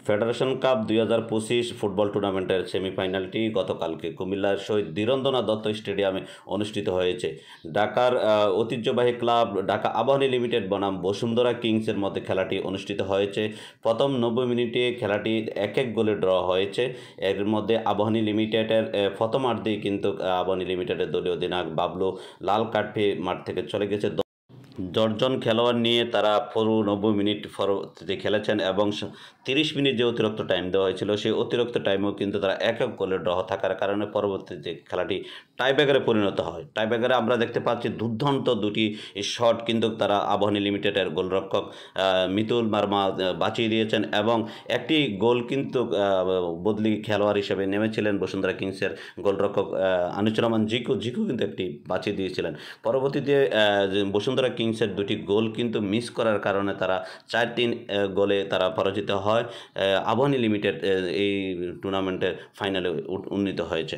Federation cup 2025 football টুর্নামেন্টের সেমিফাইনালটি গতকালকে কুমিল্লার শহীদ ধীরেন্দ্রনাথ দত্ত স্টেডিয়ামে অনুষ্ঠিত হয়েছে। ঢাকার ঐতিহ্যবাহী ক্লাব ঢাকা আবাহনী লিমিটেড বনাম বসুন্ধরা কিংসের মধ্যে খেলাটি অনুষ্ঠিত হয়েছে। প্রথম 90 মিনিটে খেলাটি 1-1 গোলে ড্র হয়েছে। এর মধ্যে আবাহনী লিমিটেডের প্রথমার্ধেই কিন্তু আবাহনী লিমিটেডের দলীয় অধিনায়ক বাবলু লাল কার্ড পেয়ে মাঠ থেকে চলে গেছে। 10 জন খেলোয়াড় নিয়ে তারা পুরো 90 মিনিট পরবর্তীতে খেলেছেন এবং 30 মিনিট যে অতিরিক্ত টাইম দেওয়া হয়েছিল সেই অতিরিক্ত টাইমেও কিন্তু তারা 1-1 গোলে ড্র থাকার কারণে পরবর্তীতে খেলাটি টাইব্রেকারে পরিণত হয়। টাইব্রেকারে আমরা দেখতে পাচ্ছি দুর্দান্ত দুটি শট কিন্তু তারা আবাহনী লিমিটেডের গোলরক্ষক মিতুল মার্মা বাঁচিয়ে দিয়েছেন এবং একটি গোল কিন্তু বদলি খেলোয়াড় হিসেবে নেমেছিলেন বসুন্ধরা কিংসের গোলরক্ষক আনিসুর রহমান জিকু কিন্তু একটি বাঁচিয়ে দিয়েছিলেন। পরবর্তীতে বসুন্ধরা কিংসের দুটি গোল কিন্তু মিস করার কারণে তারা 4-3 গোলে তারা পরাজিত হয়। আবাহনী লিমিটেড এই টুর্নামেন্টের ফাইনালে উন্নীত হয়েছে।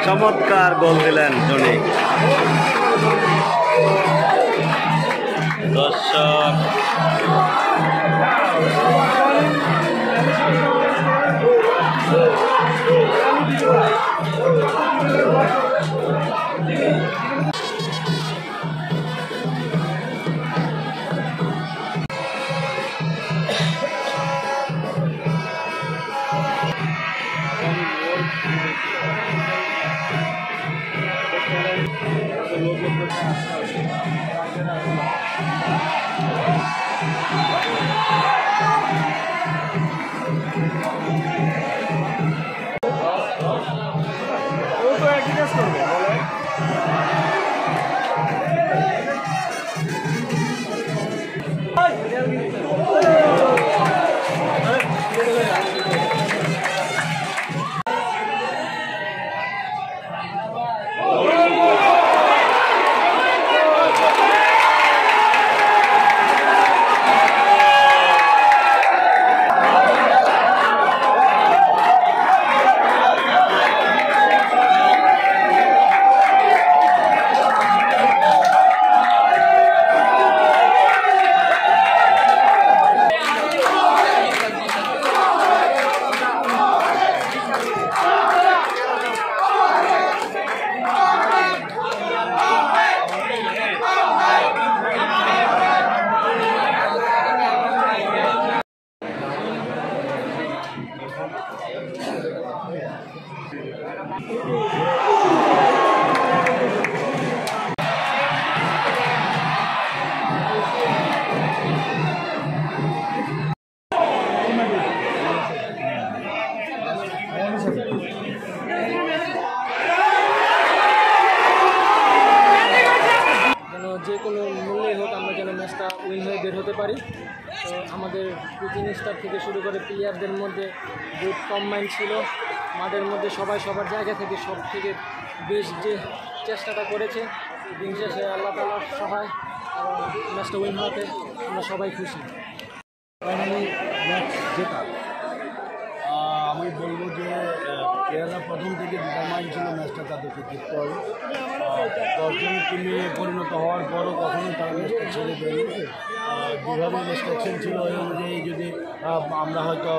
চমৎকার গোল দিলেন জনি। দর্শক যে কোনো মূল্যেই হোক আমরা যেন ম্যাচটা উইন হয়ে বের হতে পারি। তো আমাদের কোচিং স্টাফ থেকে শুরু করে প্লেয়ারদের মধ্যে গুড কম্বাইন্ড ছিল। মাঠের মধ্যে সবাই সবার জায়গা থেকে সব থেকে বেশ যে চেষ্টাটা করেছে, দিন শেষে আল্লাহ তাআলার সহায় এবং ম্যাচটা উইন হওয়াতে আমরা সবাই খুশি। ফাইনালি ম্যাচ জেতা, আমি বলবো যে কেরালা প্রথম থেকে ডিটারমাইন্ড ছিল ম্যাচটা তাদেরকে জিততে হবে। 10 জন টিমে পরিণত হওয়ার পরও কখনোই তারা ম্যাচটা ছেড়ে দেয়নি। যেভাবে রেস্ট্রিকশন ছিল এই অনুযায়ী যদি আমরা হয়তো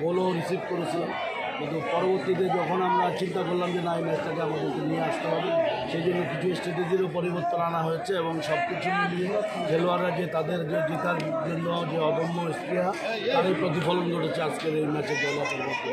গোলও রিসিভ করেছিলাম, কিন্তু পরবর্তীতে যখন আমরা চিন্তা করলাম যে না এই ম্যাচটাকে আমাদেরকে নিয়ে আসতে হবে, সেই জন্য কিছু স্ট্র্যাটেজিরও পরিবর্তন আনা হয়েছে এবং সব কিছু মিলিয়ে খেলোয়াড়রা যে তাদের যে জেতার জন্য যে অদম্য স্পৃহা তারই প্রতিফলন ঘটেছে আজকের এই ম্যাচে জয়লাভের মধ্যে।